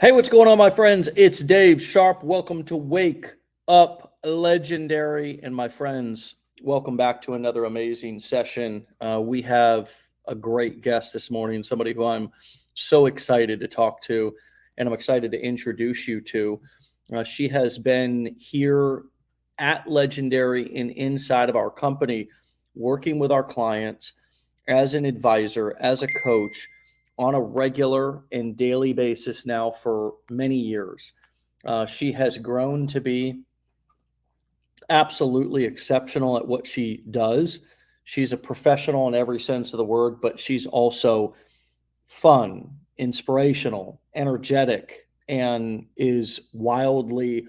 Hey, what's going on, my friends? It's Dave Sharpe. Welcome to Wake Up Legendary. And my friends, welcome back to another amazing session. We have a great guest this morning, somebody who I'm so excited to talk to, and I'm excited to introduce you to. She has been here at Legendary and inside of our company, working with our clients as an advisor, as a coach on a regular and daily basis now for many years. She has grown to be absolutely exceptional at what she does. She's a professional in every sense of the word, but she's also fun, inspirational, energetic, and is wildly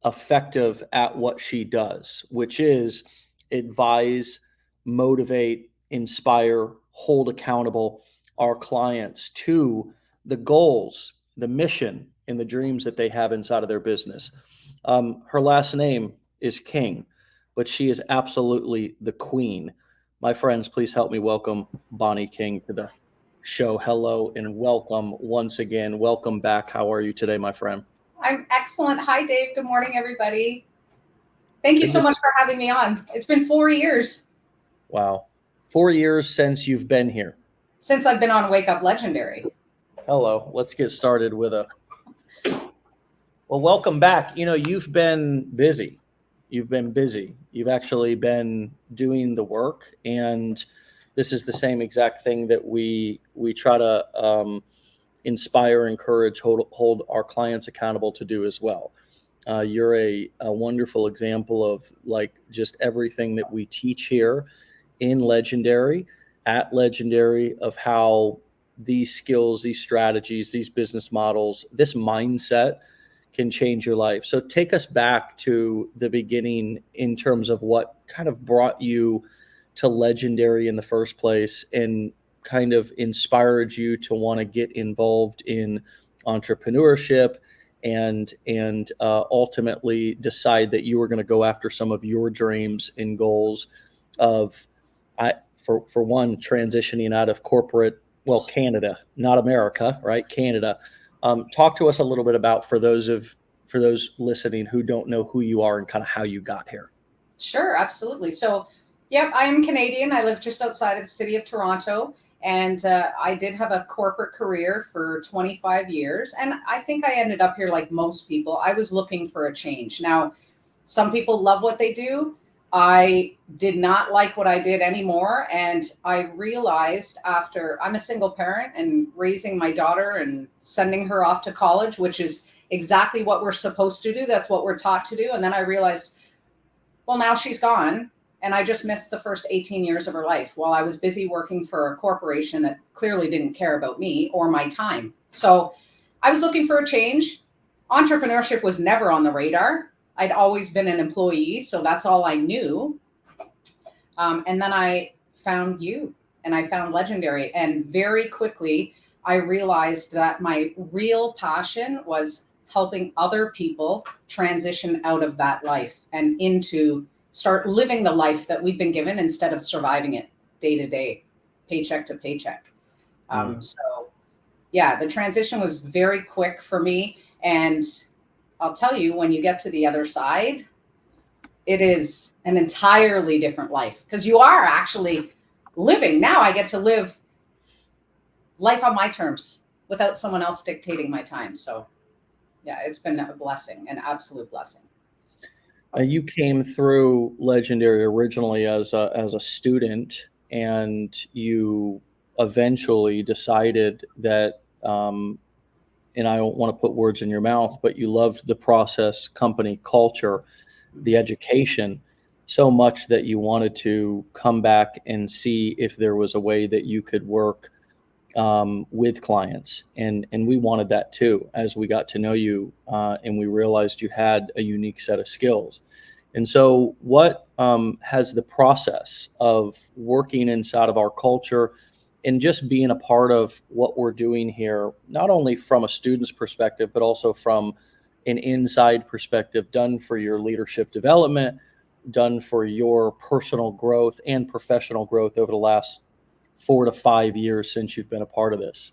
effective at what she does, which is advise, motivate, inspire, hold accountable our clients to the goals, the mission, and the dreams that they have inside of their business. Her last name is King, but she is absolutely the queen. My friends, please help me welcome Bonnie King to the show. Hello and welcome once again. Welcome back. How are you today, my friend? I'm excellent. Hi, Dave. Good morning, everybody. Thank you Good so to much for having me on. It's been 4 years Wow. 4 years since you've been here. since I've been on Wake Up Legendary. Hello. Let's get started with well, welcome back. You've been busy. You've been busy. You've actually been doing the work. And this is the same exact thing that we try to inspire, encourage, hold our clients accountable to do as well. You're a wonderful example of like just everything that we teach here in Legendary, at Legendary, of how these skills, these strategies, these business models, this mindset can change your life. So take us back to the beginning in terms of what kind of brought you to Legendary in the first place and kind of inspired you to want to get involved in entrepreneurship and ultimately decide that you were going to go after some of your dreams and goals of for one, transitioning out of corporate, well, Canada, not America, right? Canada. Talk to us a little bit about for those listening who don't know who you are and kind of how you got here. Sure, absolutely. So, yep, I am Canadian. I live just outside of the city of Toronto. And I did have a corporate career for 25 years. And I think I ended up here like most people. I was looking for a change. Now, some people love what they do. I did not like what I did anymore. And I realized after I'm a single parent and raising my daughter and sending her off to college, which is exactly what we're supposed to do. That's what we're taught to do. And then I realized, well, now she's gone. And I just missed the first 18 years of her life while I was busy working for a corporation that clearly didn't care about me or my time. So I was looking for a change. Entrepreneurship was never on the radar. I'd always been an employee, so that's all I knew. And then I found you and I found Legendary. And very quickly, I realized that my real passion was helping other people transition out of that life and into start living the life that we've been given instead of surviving it day to day, paycheck to paycheck. So, yeah, the transition was very quick for me. And I'll tell you, when you get to the other side, it is an entirely different life because you are actually living. Now I get to live life on my terms without someone else dictating my time. So, yeah, it's been a blessing, an absolute blessing. You came through Legendary originally as a student, and you eventually decided that, and I don't want to put words in your mouth, but you loved the process, company culture, the education so much that you wanted to come back and see if there was a way that you could work with clients, and we wanted that too as we got to know you, and we realized you had a unique set of skills. And so, what has the process of working inside of our culture and just being a part of what we're doing here, not only from a student's perspective, but also from an inside perspective, done for your leadership development, done for your personal growth and professional growth over the last 4 to 5 years since you've been a part of this?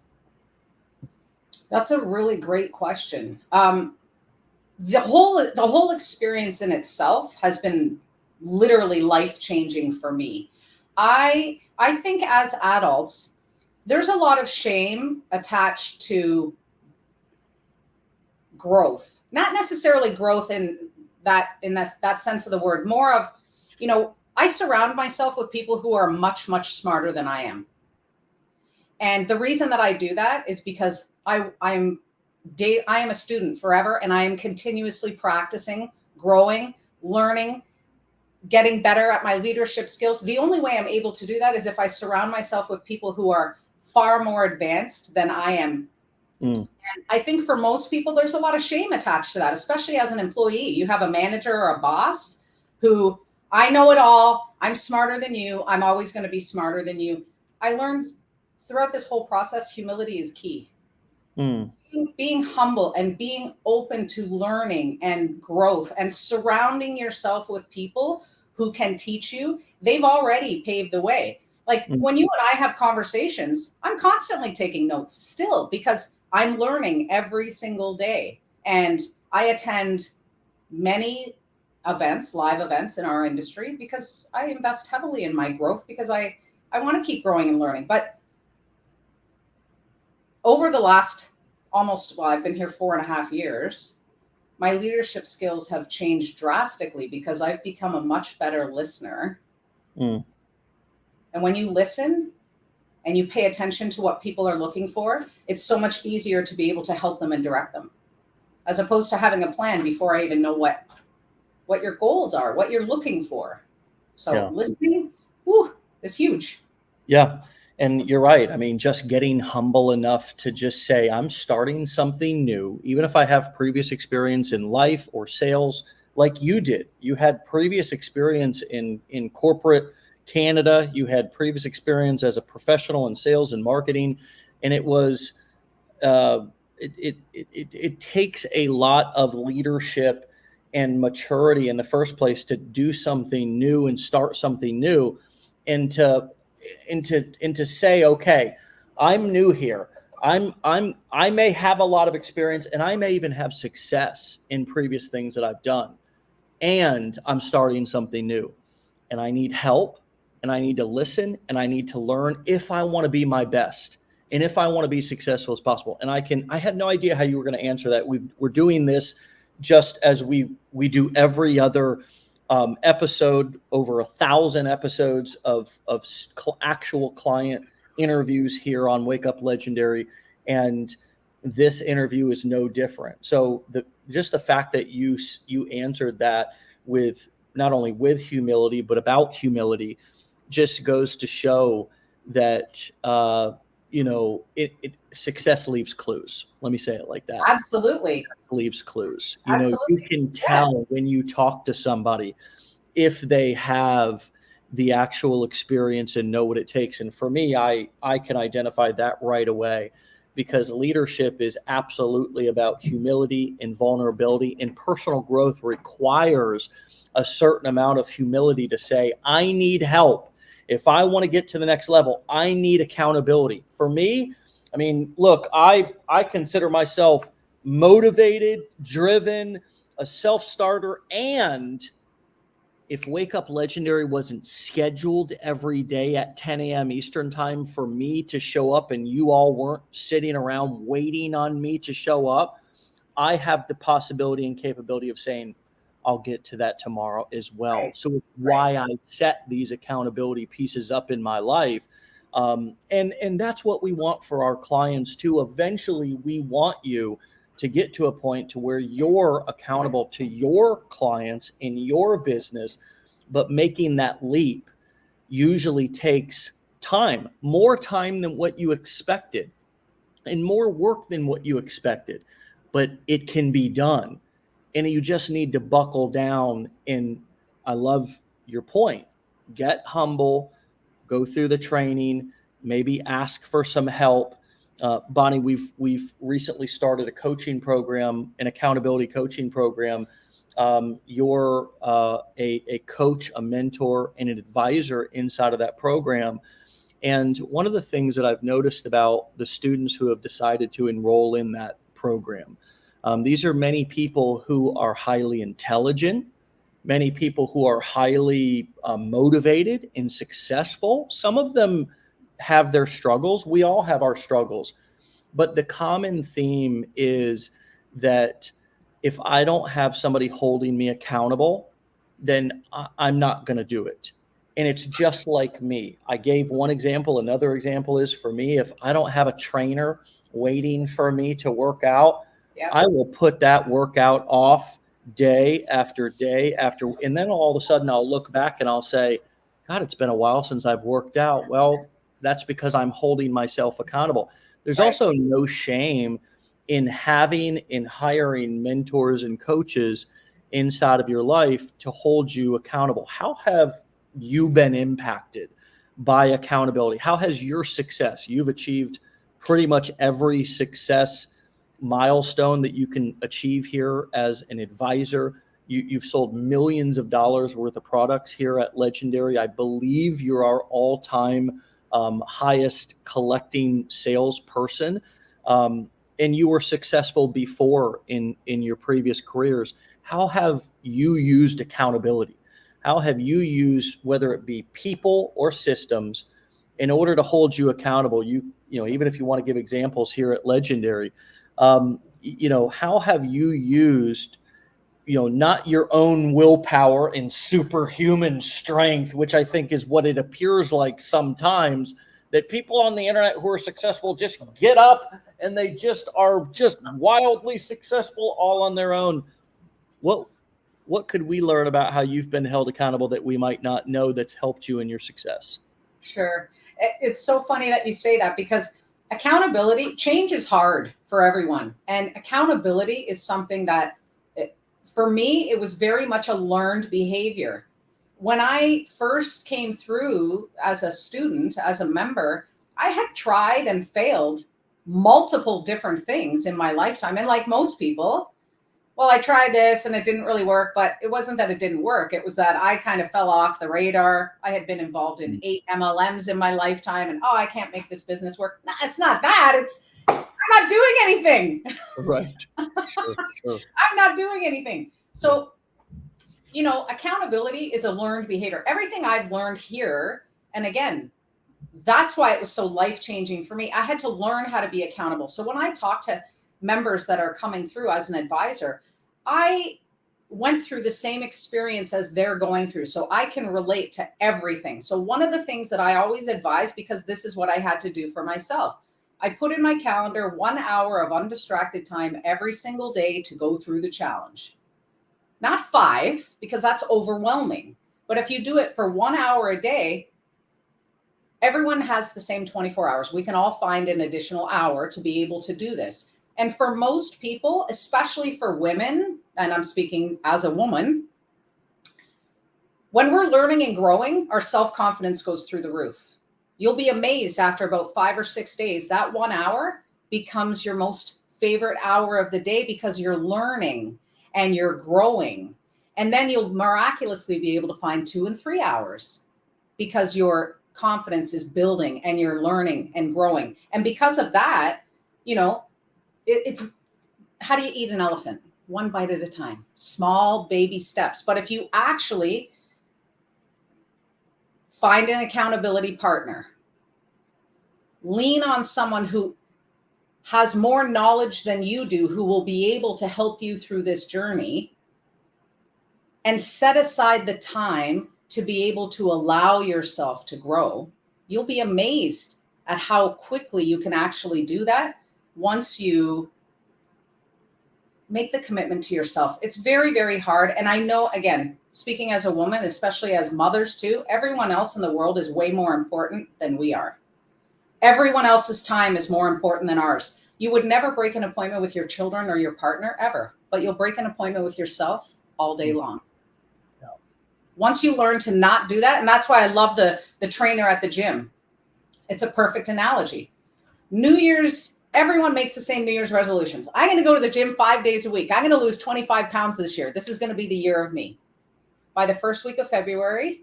That's a really great question. The whole experience in itself has been literally life changing for me. I think as adults, there's a lot of shame attached to growth, not necessarily growth in that sense of the word. More of, I surround myself with people who are much smarter than I am, and the reason that I do that is because I am a student forever, and I am continuously practicing, growing, learning, getting better at my leadership skills. The only way I'm able to do that is if I surround myself with people who are far more advanced than I am. Mm. And I think for most people, there's a lot of shame attached to that, especially as an employee. You have a manager or a boss who, I know it all. I'm smarter than you. I'm always going to be smarter than you. I learned throughout this whole process, humility is key. Mm. Being humble and being open to learning and growth and surrounding yourself with people who can teach you. They've already paved the way. Like Mm. when you and I have conversations, I'm constantly taking notes still because I'm learning every single day. And I attend many events, live events in our industry, because I invest heavily in my growth, because I want to keep growing and learning. But over the last I've been here 4.5 years, my leadership skills have changed drastically because I've become a much better listener. Mm. And when you listen and you pay attention to what people are looking for, it's so much easier to be able to help them and direct them, as opposed to having a plan before I even know what your goals are, what you're looking for. So Yeah. listening, is huge. Yeah. And you're right. I mean, just getting humble enough to just say, I'm starting something new, even if I have previous experience in life or sales, like you did. You had previous experience in corporate Canada. You had previous experience as a professional in sales and marketing. And it was, it takes a lot of leadership and maturity in the first place to do something new and start something new, and to say, okay, I'm new here. I may have a lot of experience, and I may even have success in previous things that I've done, and I'm starting something new, and I need help, and I need to listen, and I need to learn if I want to be my best, and if I want to be successful as possible. And I had no idea how you were going to answer that. We're doing this just as we do every other episode, over 1,000 episodes of actual client interviews here on Wake Up Legendary, and this interview is no different. So just the fact that you answered that with not only with humility but about humility just goes to show that success leaves clues. Let me say it like that. Absolutely. Success leaves clues. You Absolutely. can Yeah. tell when you talk to somebody if they have the actual experience and know what it takes. And for me, I can identify that right away, because leadership is absolutely about humility and vulnerability, and personal growth requires a certain amount of humility to say, I need help. If I want to get to the next level, I need accountability. For me, I mean, look, I consider myself motivated, driven, a self-starter, and if Wake Up Legendary wasn't scheduled every day at 10 a.m. Eastern time for me to show up, and you all weren't sitting around waiting on me to show up, I have the possibility and capability of saying, I'll get to that tomorrow as well. Right. So it's Right. why I set these accountability pieces up in my life. And that's what we want for our clients too. Eventually, we want you to get to a point to where you're accountable to your clients in your business, but making that leap usually takes time, more time than what you expected, and more work than what you expected, but it can be done. And you just need to buckle down. And I love your point. Get humble, go through the training, maybe ask for some help. Bonnie, we've recently started a coaching program, an accountability coaching program. You're a coach, a mentor, and an advisor inside of that program. And one of the things that I've noticed about the students who have decided to enroll in that program, these are many people who are highly intelligent, many people who are highly motivated and successful. Some of them have their struggles. We all have our struggles. But the common theme is that if I don't have somebody holding me accountable, then I'm not going to do it. And it's just like me. I gave one example. Another example is for me, if I don't have a trainer waiting for me to work out, Yep. I will put that workout off day after day after. And then all of a sudden I'll look back and I'll say, God, it's been a while since I've worked out. Well, that's because I'm holding myself accountable. There's Right. also no shame in having and hiring mentors and coaches inside of your life to hold you accountable. How have you been impacted by accountability? How has your success? You've achieved pretty much every success milestone that you can achieve here as an advisor. You've sold millions of dollars worth of products here at Legendary. I believe you're our all-time highest collecting salesperson. And you were successful before in your previous careers. How have you used accountability? How have you used, whether it be people or systems, in order to hold you accountable? You know, even if you want to give examples here at Legendary, how have you used, not your own willpower and superhuman strength, which I think is what it appears like sometimes, that people on the internet who are successful just get up and they just are just wildly successful all on their own. What could we learn about how you've been held accountable that we might not know that's helped you in your success? Sure. It's so funny that you say that, because accountability, change is hard for everyone. And accountability is something that, for me, it was very much a learned behavior. When I first came through as a student, as a member, I had tried and failed multiple different things in my lifetime. And like most people, well, I tried this and it didn't really work, but it wasn't that it didn't work. It was that I kind of fell off the radar. I had been involved in 8 MLMs in my lifetime, and I can't make this business work. No, it's not that. It's I'm not doing anything. Right. Sure. I'm not doing anything. So, accountability is a learned behavior. Everything I've learned here, and again, that's why it was so life-changing for me. I had to learn how to be accountable. So when I talk to members that are coming through as an advisor, I went through the same experience as they're going through, so I can relate to everything. So one of the things that I always advise, because this is what I had to do for myself, I put in my calendar 1 hour of undistracted time every single day to go through the challenge. Not 5, because that's overwhelming. But if you do it for 1 hour a day, everyone has the same 24 hours. We can all find an additional hour to be able to do this. And for most people, especially for women, and I'm speaking as a woman, when we're learning and growing, our self-confidence goes through the roof. You'll be amazed after about 5 or 6 days, that 1 hour becomes your most favorite hour of the day, because you're learning and you're growing. And then you'll miraculously be able to find 2 and 3 hours, because your confidence is building and you're learning and growing. And because of that, it's how do you eat an elephant? One bite at a time, small baby steps. But if you actually find an accountability partner, lean on someone who has more knowledge than you do, who will be able to help you through this journey, and set aside the time to be able to allow yourself to grow, you'll be amazed at how quickly you can actually do that once you make the commitment to yourself. It's very, very hard. And I know, again, speaking as a woman, especially as mothers too, everyone else in the world is way more important than we are. Everyone else's time is more important than ours. You would never break an appointment with your children or your partner ever, but you'll break an appointment with yourself all day long. Once you learn to not do that, and that's why I love the trainer at the gym. It's a perfect analogy. New Year's, everyone makes the same New Year's resolutions. I'm going to go to the gym 5 days a week. I'm going to lose 25 pounds this year. This is going to be the year of me. By the first week of February,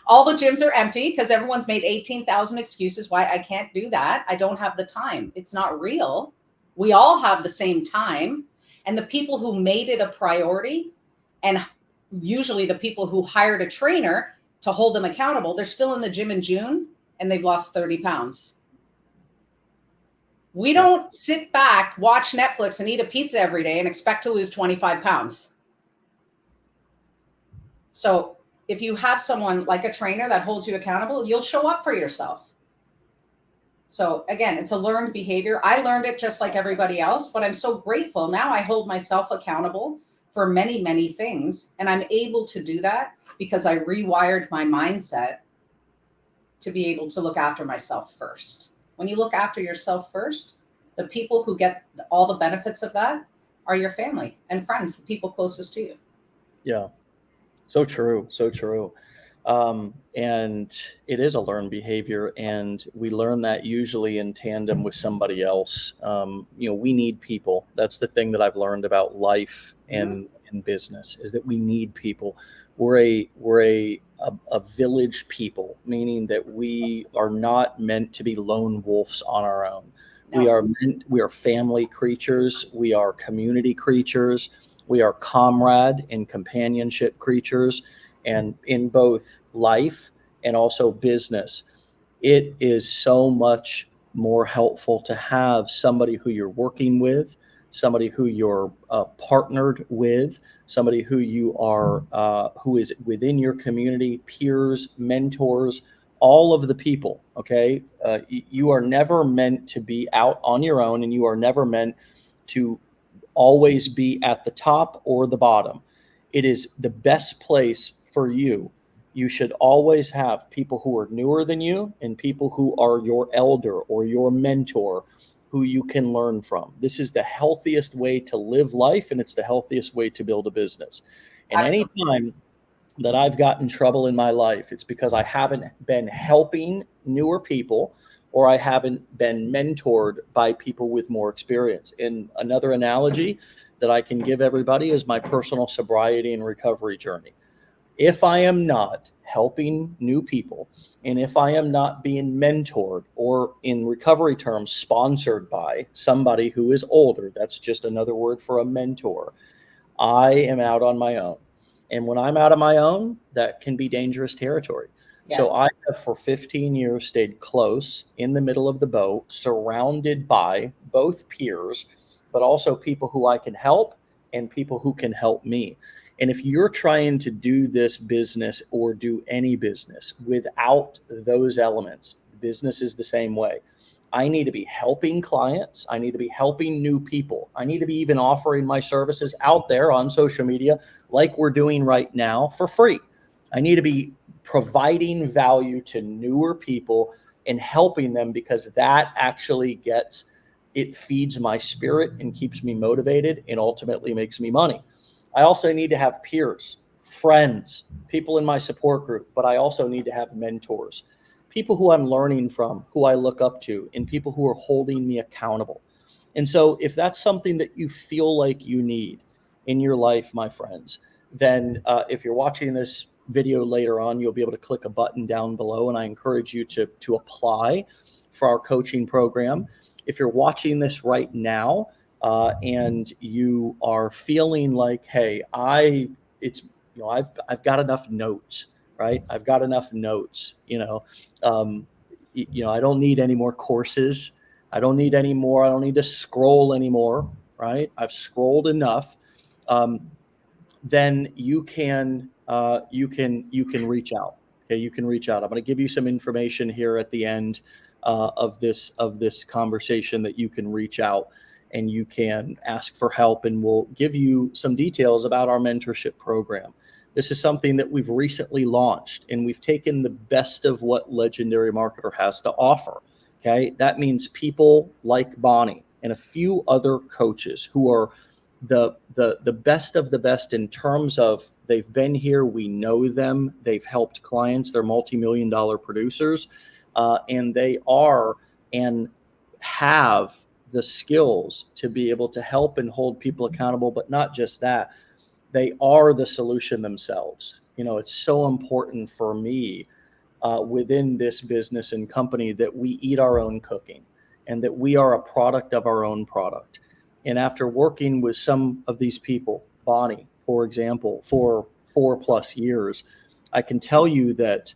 All the gyms are empty because everyone's made 18,000 excuses why I can't do that. I don't have the time. It's not real. We all have the same time. And the people who made it a priority, and usually the people who hired a trainer to hold them accountable, they're still in the gym in June and they've lost 30 pounds. We don't sit back, watch Netflix, and eat a pizza every day and expect to lose 25 pounds. So if you have someone like a trainer that holds you accountable, you'll show up for yourself. So again, it's a learned behavior. I learned it just like everybody else, but I'm so grateful. Now I hold myself accountable for many, many things. And I'm able to do that because I rewired my mindset to be able to look after myself first. When you look after yourself first, the people who get all the benefits of that are your family and friends, the people closest to you. Yeah. So true. So true. And it is a learned behavior, and we learn that usually in tandem with somebody else. We need people. That's the thing that I've learned about life and in business, is that we need people. We're a village people, meaning that we are not meant to be lone wolves on our own. No. We are family creatures. We are community creatures. We are comrade and companionship creatures. And in both life and also business, it is so much more helpful to have somebody who you're working with, somebody who you're partnered with, somebody who who is within your community, peers, mentors, all of the people. Okay, you are never meant to be out on your own, and you are never meant to always be at the top or the bottom. It is the best place for you. You should always have people who are newer than you and people who are your elder or your mentor who you can learn from. This is the healthiest way to live life, and it's the healthiest way to build a business. And Absolutely. anytime that I've gotten in trouble in my life, it's because I haven't been helping newer people, or I haven't been mentored by people with more experience. And another analogy that I can give everybody is my personal sobriety and recovery journey. If I am not helping new people, and if I am not being mentored, or in recovery terms, sponsored by somebody who is older, that's just another word for a mentor, I am out on my own. And when I'm out on my own, that can be dangerous territory. Yeah. So I have for 15 years stayed close in the middle of the boat, surrounded by both peers, but also people who I can help and people who can help me. And if you're trying to do this business or do any business without those elements, business is the same way. I need to be helping clients. I need to be helping new people. I need to be even offering my services out there on social media like we're doing right now for free. I need to be providing value to newer people and helping them, because that actually it feeds my spirit and keeps me motivated and ultimately makes me money. I also need to have peers, friends, people in my support group, but I also need to have mentors, people who I'm learning from, who I look up to, and people who are holding me accountable. And so if that's something that you feel like you need in your life, my friends, then if you're watching this video later on, you'll be able to click a button down below, and I encourage you to apply for our coaching program. If you're watching this right now and you are feeling like, hey, I've got enough notes, right? I've got enough notes, I don't need any more courses. I don't need any more. I don't need to scroll anymore, right? I've scrolled enough. Then you can reach out. Okay, you can reach out. I'm going to give you some information here at the end of this conversation that you can reach out and you can ask for help, and we'll give you some details about our mentorship program. This is something that we've recently launched, and we've taken the best of what Legendary Marketer has to offer. Okay, that means people like Bonnie and a few other coaches who are the best of the best in terms of they've been here, we know them, they've helped clients, they're multi-million-dollar producers, and they are and have the skills to be able to help and hold people accountable. But not just that, they are the solution themselves. it's so important for me within this business and company that we eat our own cooking and that we are a product of our own product. And after working with some of these people, Bonnie, for example, for 4+ years, I can tell you that,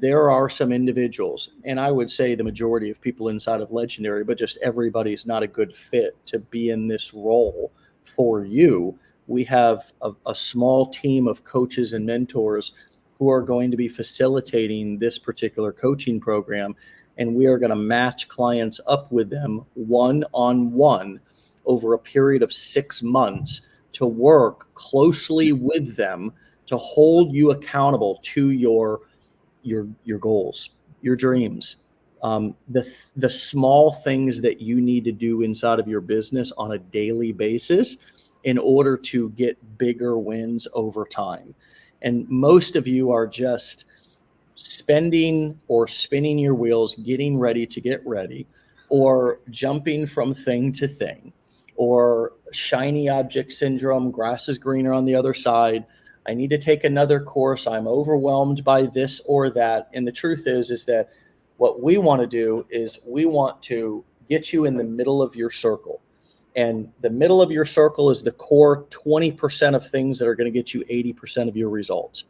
there are some individuals, and I would say the majority of people inside of Legendary, but just everybody's not a good fit to be in this role for you. We have a small team of coaches and mentors who are going to be facilitating this particular coaching program. And we are going to match clients up with them one-on-one over a period of 6 months to work closely with them to hold you accountable to your goals, your dreams, the small things that you need to do inside of your business on a daily basis in order to get bigger wins over time. And most of you are just spending or spinning your wheels, getting ready to get ready, or jumping from thing to thing, or shiny object syndrome, grass is greener on the other side. I need to take another course. I'm overwhelmed by this or that. And the truth is that what we want to do is we want to get you in the middle of your circle. And the middle of your circle is the core 20% of things that are going to get you 80% of your results.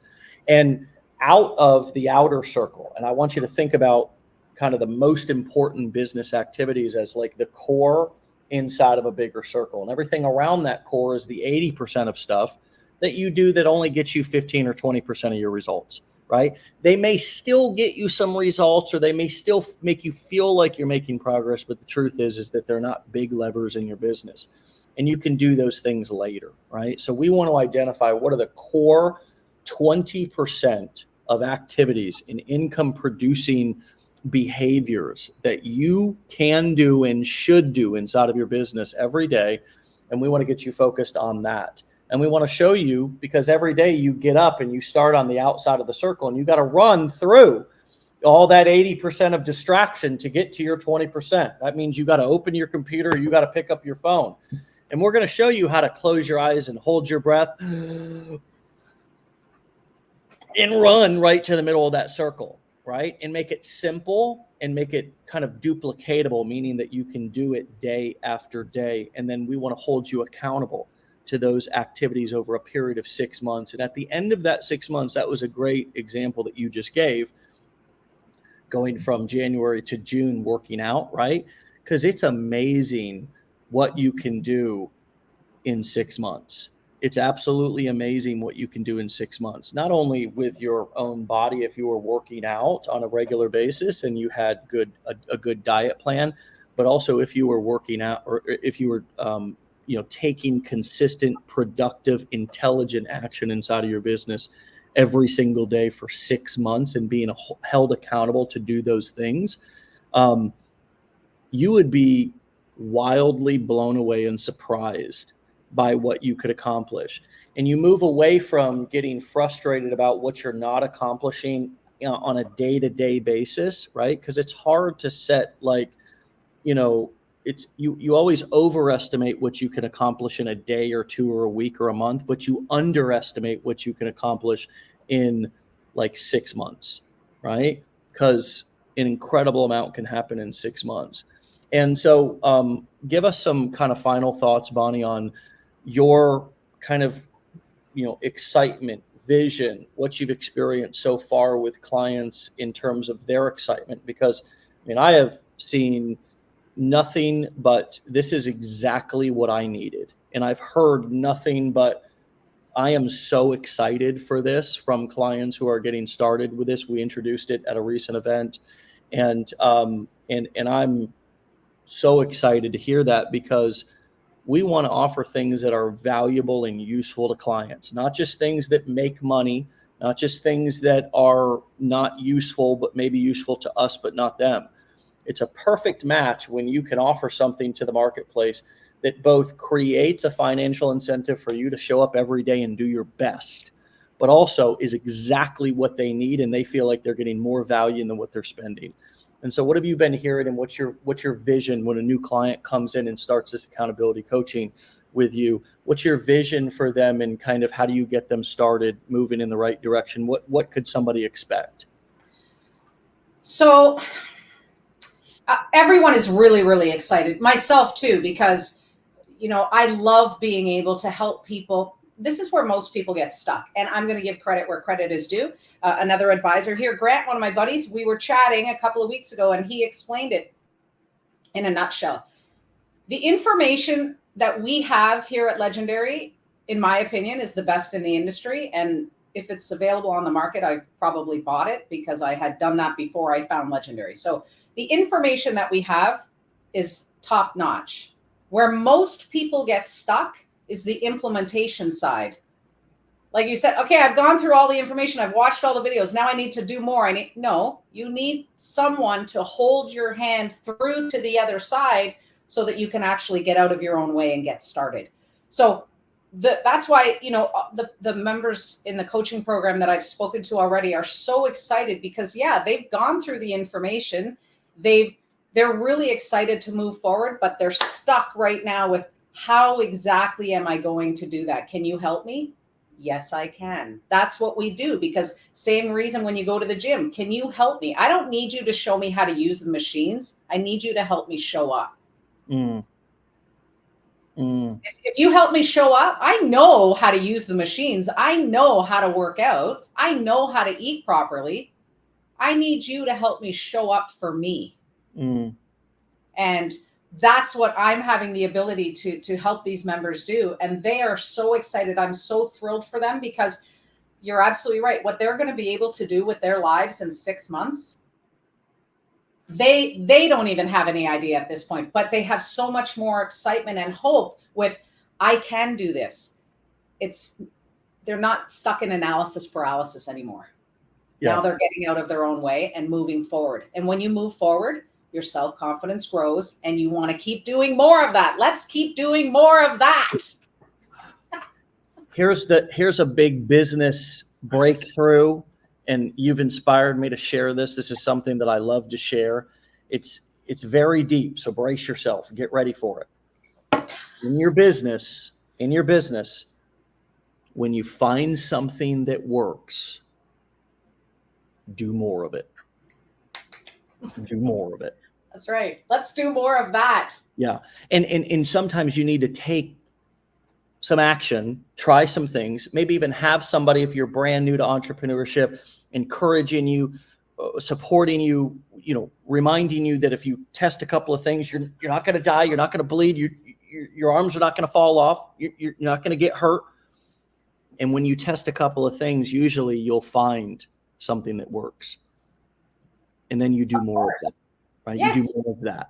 And out of the outer circle, and I want you to think about kind of the most important business activities as like the core inside of a bigger circle. And everything around that core is the 80% of stuff that you do that only gets you 15 or 20% of your results, right? They may still get you some results, or they may still make you feel like you're making progress, but the truth is that they're not big levers in your business. And you can do those things later, right? So we want to identify what are the core 20% of activities and income producing behaviors that you can do and should do inside of your business every day. And we want to get you focused on that. And we want to show you, because every day you get up and you start on the outside of the circle and you got to run through all that 80% of distraction to get to your 20%. That means you got to open your computer, you got to pick up your phone. And we're going to show you how to close your eyes and hold your breath and run right to the middle of that circle, right? And make it simple and make it kind of duplicatable, meaning that you can do it day after day. And then we want to hold you accountable to those activities over a period of 6 months. And at the end of that 6 months, that was a great example that you just gave, going from January to June working out, right? Because it's amazing what you can do in 6 months. It's absolutely amazing what you can do in 6 months, not only with your own body, if you were working out on a regular basis and you had a good diet plan, but also if you were working out, or if you were, taking consistent, productive, intelligent action inside of your business every single day for 6 months and being held accountable to do those things, you would be wildly blown away and surprised by what you could accomplish. And you move away from getting frustrated about what you're not accomplishing, on a day-to-day basis, right? Because it's hard to set, like, it's you always overestimate what you can accomplish in a day or two or a week or a month, but you underestimate what you can accomplish in like 6 months, right? Because an incredible amount can happen in 6 months. And so give us some kind of final thoughts, Bonnie, on your kind of, excitement, vision, what you've experienced so far with clients in terms of their excitement. Because, I have seen nothing but this is exactly what I needed. And I've heard nothing but I am so excited for this from clients who are getting started with this. We introduced it at a recent event, and I'm so excited to hear that, because we want to offer things that are valuable and useful to clients, not just things that make money, not just things that are not useful, but maybe useful to us, but not them. It's a perfect match when you can offer something to the marketplace that both creates a financial incentive for you to show up every day and do your best, but also is exactly what they need, and they feel like they're getting more value than what they're spending. And so what have you been hearing, and what's your vision when a new client comes in and starts this accountability coaching with you. What's your vision for them, and kind of how do you get them started moving in the right direction? What could somebody expect? So everyone is really, really excited, myself too, because, I love being able to help people. This is where most people get stuck. And I'm going to give credit where credit is due. Another advisor here, Grant, one of my buddies, we were chatting a couple of weeks ago, and he explained it in a nutshell. The information that we have here at Legendary, in my opinion, is the best in the industry. And if it's available on the market, I've probably bought it because I had done that before I found Legendary. So the information that we have is top notch. Where most people get stuck is the implementation side. Like you said, okay, I've gone through all the information. I've watched all the videos. Now I need to do more. You need someone to hold your hand through to the other side so that you can actually get out of your own way and get started. So that's why, the members in the coaching program that I've spoken to already are so excited because, they've gone through the information. They're really excited to move forward, but they're stuck right now with, how exactly am I going to do that? Can you help me? Yes, I can. That's what we do, because same reason when you go to the gym, can you help me? I don't need you to show me how to use the machines. I need you to help me show up. If you help me show up, I know how to use the machines. I know how to work out. I know how to eat properly. I need you to help me show up for me. And that's what I'm having the ability to help these members do. And they are so excited. I'm so thrilled for them, because you're absolutely right. What they're going to be able to do with their lives in 6 months, they don't even have any idea at this point, but they have so much more excitement and hope with, I can do this. They're not stuck in analysis paralysis anymore. Yeah. Now they're getting out of their own way and moving forward. And when you move forward, your self-confidence grows, and you want to keep doing more of that. Let's keep doing more of that. Here's a big business breakthrough, and you've inspired me to share this. This is something that I love to share. It's very deep, so brace yourself. Get ready for it. In your business, when you find something that works, do more of it. Do more of it. That's right. Let's do more of that. Yeah. And sometimes you need to take some action, try some things, maybe even have somebody, if you're brand new to entrepreneurship, encouraging you, supporting you, reminding you that if you test a couple of things, you're not going to die. You're not going to bleed. Your arms are not going to fall off. You're not going to get hurt. And when you test a couple of things, usually you'll find something that works. And then you do more of that, right? Yes. You do more of that.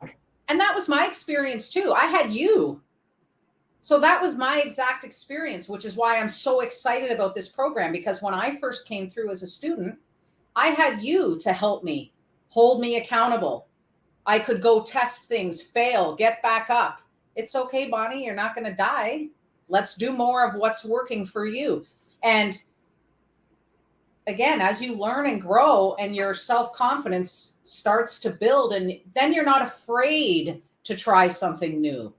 And that was my experience too. I had you. So that was my exact experience, which is why I'm so excited about this program, because when I first came through as a student, I had you to help me, hold me accountable. I could go test things, fail, get back up. It's okay, Bonnie, you're not going to die. Let's do more of what's working for you. And again, as you learn and grow and your self-confidence starts to build, and then you're not afraid to try something new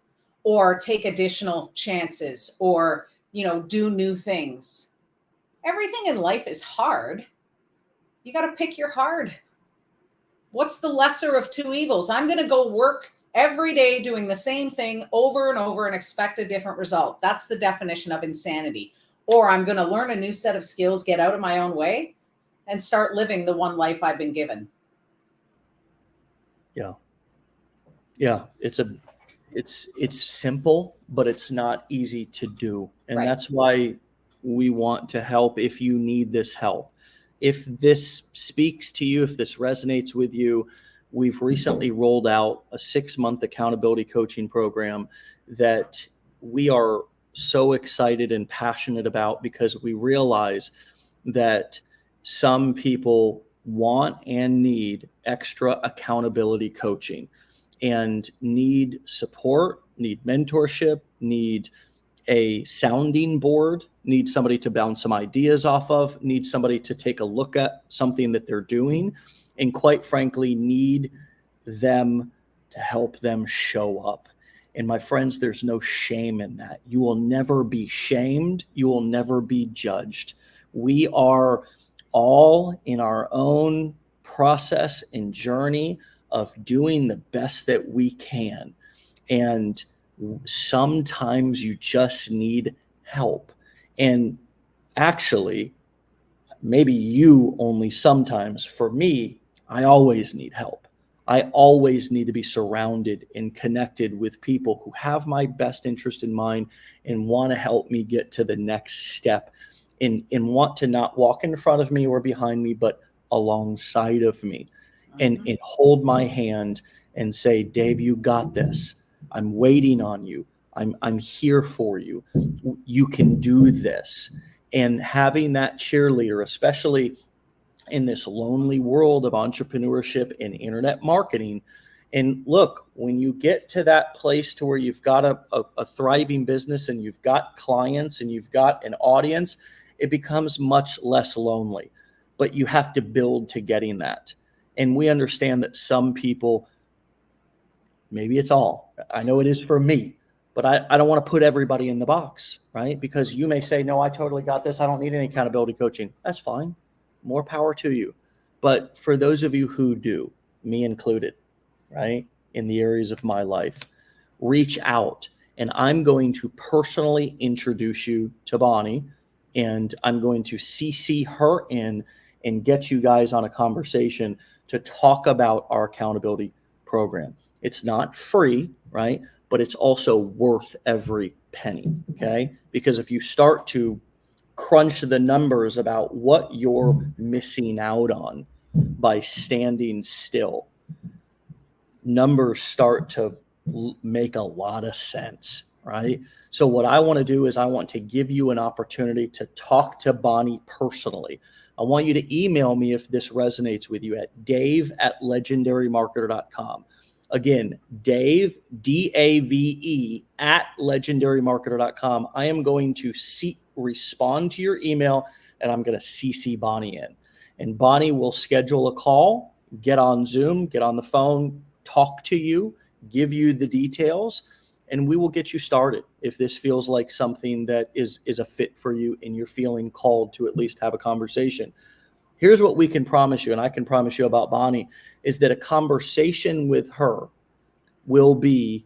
or take additional chances or, do new things. Everything in life is hard. You got to pick your hard. What's the lesser of two evils? I'm going to go work every day doing the same thing over and over and expect a different result. That's the definition of insanity. Or I'm going to learn a new set of skills, get out of my own way, and start living the one life I've been given. Yeah. Yeah. It's simple, but it's not easy to do. And right. That's why we want to help if you need this help. If this speaks to you, if this resonates with you, we've recently rolled out a 6-month accountability coaching program that we are so excited and passionate about, because we realize that some people want and need extra accountability coaching and need support, need mentorship, need a sounding board, need somebody to bounce some ideas off of, need somebody to take a look at something that they're doing, and quite frankly, need them to help them show up. And my friends, there's no shame in that. You will never be shamed. You will never be judged. We are all in our own process and journey of doing the best that we can. And sometimes you just need help. And actually, maybe you only sometimes. For me, I always need help. I always need to be surrounded and connected with people who have my best interest in mind and want to help me get to the next step and want to not walk in front of me or behind me, but alongside of me and hold my hand and say, Dave, you got this. I'm waiting on you. I'm here for you. You can do this. And having that cheerleader, especially in this lonely world of entrepreneurship and internet marketing. And look, when you get to that place to where you've got a thriving business and you've got clients and you've got an audience, it becomes much less lonely. But you have to build to getting that. And we understand that some people, maybe it's all, I know it is for me, but I don't want to put everybody in the box, right? Because you may say, no, I totally got this. I don't need any accountability coaching. That's fine. More power to you. But for those of you who do, me included, right, in the areas of my life, reach out. And I'm going to personally introduce you to Bonnie, and I'm going to CC her in and get you guys on a conversation to talk about our accountability program. It's not free, right? But it's also worth every penny, okay? Because if you start to crunch the numbers about what you're missing out on by standing still, numbers start to make a lot of sense, right? So what I want to do is I want to give you an opportunity to talk to Bonnie personally. I want you to email me if this resonates with you at dave@legendarymarketer.com. Again, Dave, D-A-V-E, @legendarymarketer.com. I am going to respond to your email, and I'm going to CC Bonnie in. And Bonnie will schedule a call, get on Zoom, get on the phone, talk to you, give you the details, and we will get you started if this feels like something that is a fit for you and you're feeling called to at least have a conversation. Here's what we can promise you, and I can promise you about Bonnie, is that a conversation with her will be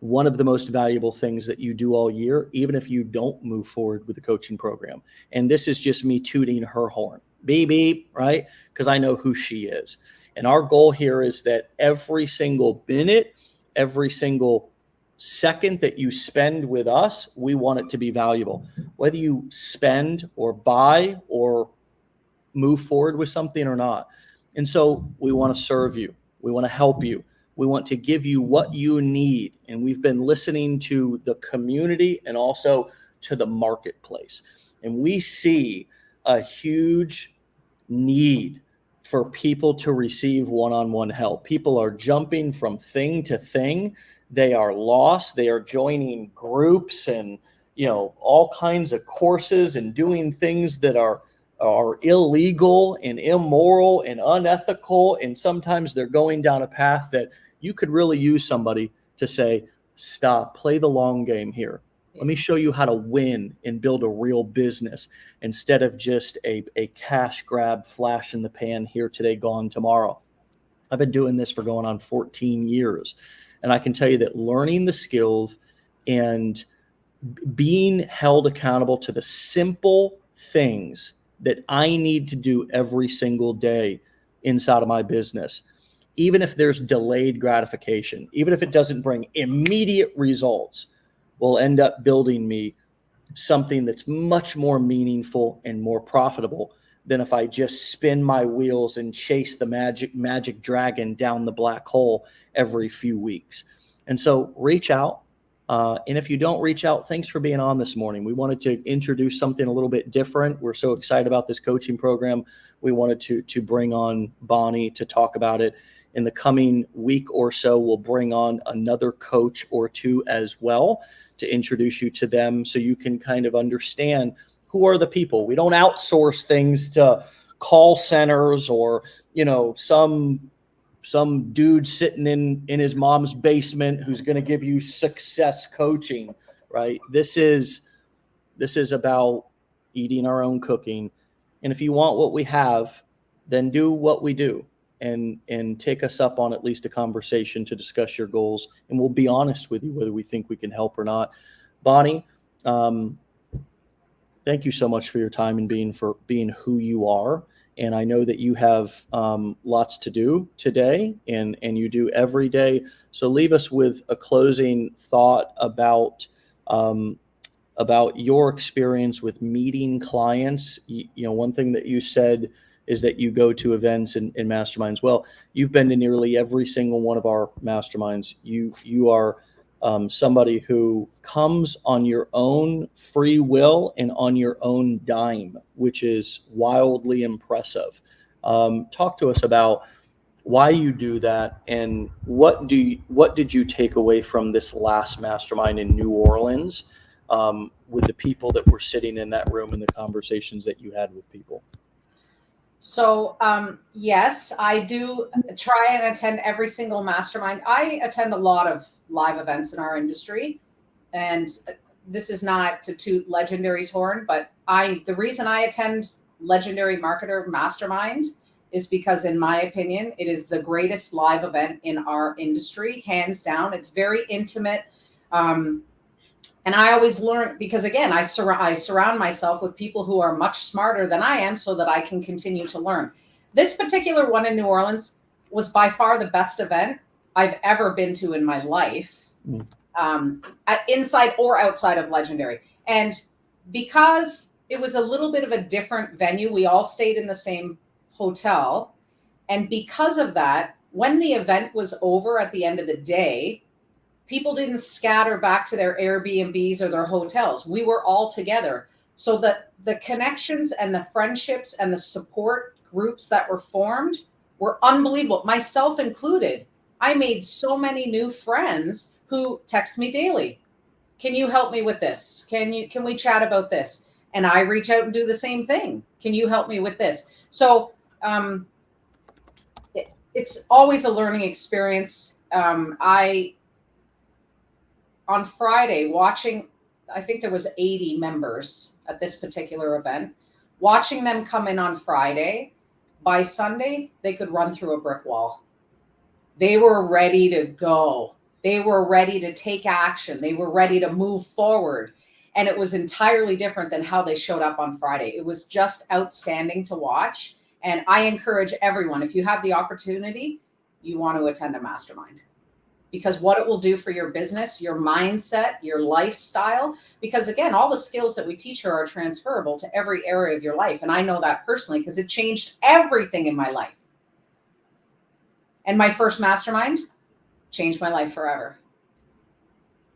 one of the most valuable things that you do all year, even if you don't move forward with the coaching program. And this is just me tooting her horn, beep, beep, right? Because I know who she is. And our goal here is that every single minute, every single second that you spend with us, we want it to be valuable. Whether you spend or buy or move forward with something or not. And so we want to serve you. We want to help you. We want to give you what you need. And we've been listening to the community and also to the marketplace. And we see a huge need for people to receive one-on-one help. People are jumping from thing to thing. They are lost. They are joining groups and, all kinds of courses and doing things that are illegal and immoral and unethical. And sometimes they're going down a path that you could really use somebody to say, stop, play the long game here. Let me show you how to win and build a real business instead of just a cash grab, flash in the pan, here today, gone tomorrow. I've been doing this for going on 14 years. And I can tell you that learning the skills and being held accountable to the simple things that I need to do every single day inside of my business, even if there's delayed gratification, even if it doesn't bring immediate results, will end up building me something that's much more meaningful and more profitable than if I just spin my wheels and chase the magic dragon down the black hole every few weeks. And so reach out. And if you don't reach out, thanks for being on this morning. We wanted to introduce something a little bit different. We're so excited about this coaching program. We wanted to bring on Bonnie to talk about it. In the coming week or so, we'll bring on another coach or two as well to introduce you to them so you can kind of understand who are the people. We don't outsource things to call centers or, some some dude sitting in his mom's basement who's going to give you success coaching, right? This is about eating our own cooking. And if you want what we have, then do what we do, and take us up on at least a conversation to discuss your goals. And we'll be honest with you whether we think we can help or not. Bonnie, thank you so much for your time and being who you are. And I know that you have lots to do today, and you do every day. So leave us with a closing thought about your experience with meeting clients. One thing that you said is that you go to events and masterminds. Well, you've been to nearly every single one of our masterminds. You are somebody who comes on your own free will and on your own dime, which is wildly impressive. Talk to us about why you do that, and what did you take away from this last mastermind in New Orleans, with the people that were sitting in that room and the conversations that you had with people? So, yes, I do try and attend every single mastermind. I attend a lot of live events in our industry, and this is not to toot Legendary's horn, but the reason I attend Legendary Marketer Mastermind is because, in my opinion, it is the greatest live event in our industry, hands down. It's very intimate. And I always learn, because again, I surround myself with people who are much smarter than I am so that I can continue to learn. This particular one in New Orleans was by far the best event I've ever been to in my life, inside or outside of Legendary. And because it was a little bit of a different venue, we all stayed in the same hotel. And because of that, when the event was over at the end of the day, people didn't scatter back to their Airbnbs or their hotels. We were all together. So the connections and the friendships and the support groups that were formed were unbelievable, myself included. I made so many new friends who text me daily. Can you help me with this? Can we chat about this? And I reach out and do the same thing. Can you help me with this? So it's always a learning experience. On Friday, watching, I think there was 80 members at this particular event, watching them come in on Friday, by Sunday, they could run through a brick wall. They were ready to go. They were ready to take action. They were ready to move forward. And it was entirely different than how they showed up on Friday. It was just outstanding to watch. And I encourage everyone, if you have the opportunity, you want to attend a mastermind. Because what it will do for your business, your mindset, your lifestyle, because again, all the skills that we teach here are transferable to every area of your life. And I know that personally because it changed everything in my life. And my first mastermind changed my life forever.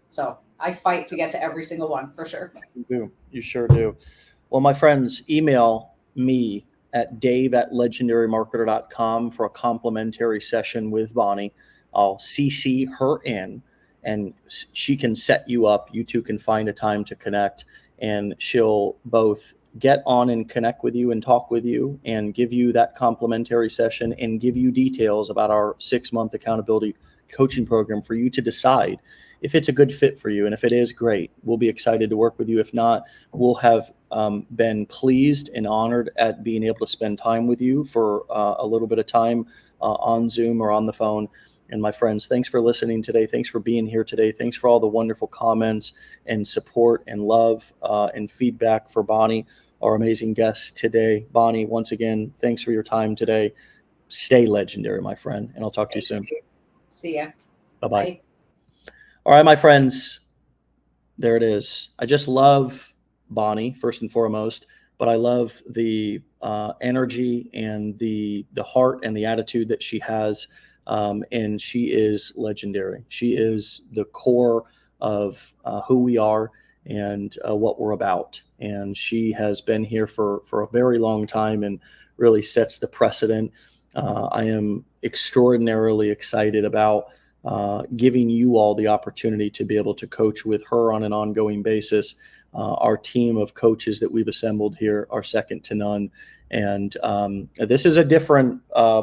So I fight to get to every single one for sure. You do. You sure do. Well, my friends, email me at dave@legendarymarketer.com for a complimentary session with Bonnie. I'll CC her in, and she can set you up. You two can find a time to connect, and she'll both get on and connect with you and talk with you and give you that complimentary session and give you details about our 6-month accountability coaching program for you to decide if it's a good fit for you. And if it is, great. We'll be excited to work with you. If not, we'll have been pleased and honored at being able to spend time with you for a little bit of time on Zoom or on the phone. And my friends, thanks for listening today. Thanks for being here today. Thanks for all the wonderful comments and support and love and feedback for Bonnie, our amazing guest today. Bonnie, once again, thanks for your time today. Stay legendary, my friend, and I'll talk to you soon. See ya. Bye-bye. Bye. All right, my friends, there it is. I just love Bonnie, first and foremost, but I love the energy and the heart and the attitude that she has. And she is legendary. She is the core of who we are and what we're about. And she has been here for a very long time and really sets the precedent. I am extraordinarily excited about giving you all the opportunity to be able to coach with her on an ongoing basis. Our team of coaches that we've assembled here are second to none. And this is a different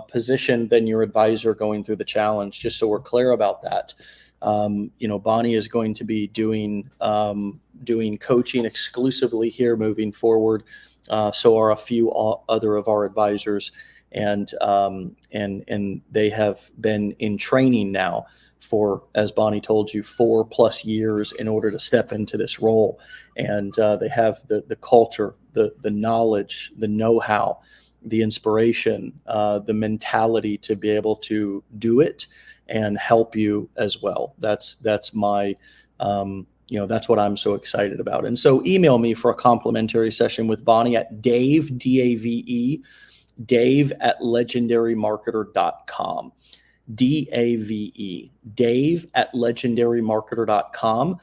position than your advisor going through the challenge, just so we're clear about that. Bonnie is going to be doing coaching exclusively here moving forward. So are a few other of our advisors, and they have been in training now for, as Bonnie told you, 4+ years in order to step into this role. And they have the culture, the knowledge, the know-how, the inspiration, the mentality to be able to do it and help you as well. That's my, that's what I'm so excited about. And so email me for a complimentary session with Bonnie at Dave, D-A-V-E, Dave at legendarymarketer.com. D-A-V-E, Dave at legendarymarketer.com.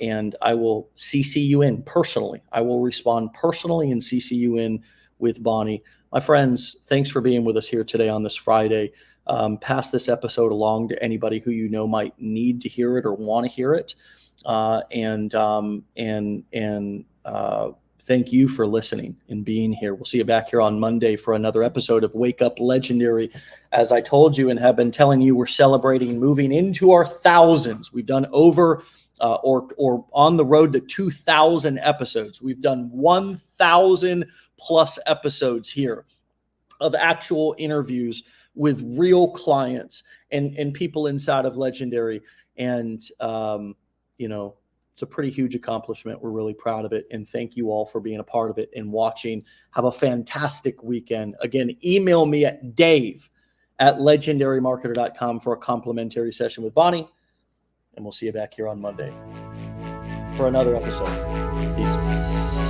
And I will CC you in personally. I will respond personally and CC you in with Bonnie. My friends, thanks for being with us here today on this Friday. Pass this episode along to anybody who you know might need to hear it or want to hear it. Thank you for listening and being here. We'll see you back here on Monday for another episode of Wake Up Legendary. As I told you and have been telling you, we're celebrating moving into our thousands. We've done over or on the road to 2,000 episodes. We've done 1,000 plus episodes here of actual interviews with real clients and people inside of Legendary. And, it's a pretty huge accomplishment. We're really proud of it. And thank you all for being a part of it and watching. Have a fantastic weekend. Again, email me at Dave at legendarymarketer.com for a complimentary session with Bonnie. And we'll see you back here on Monday for another episode. Peace.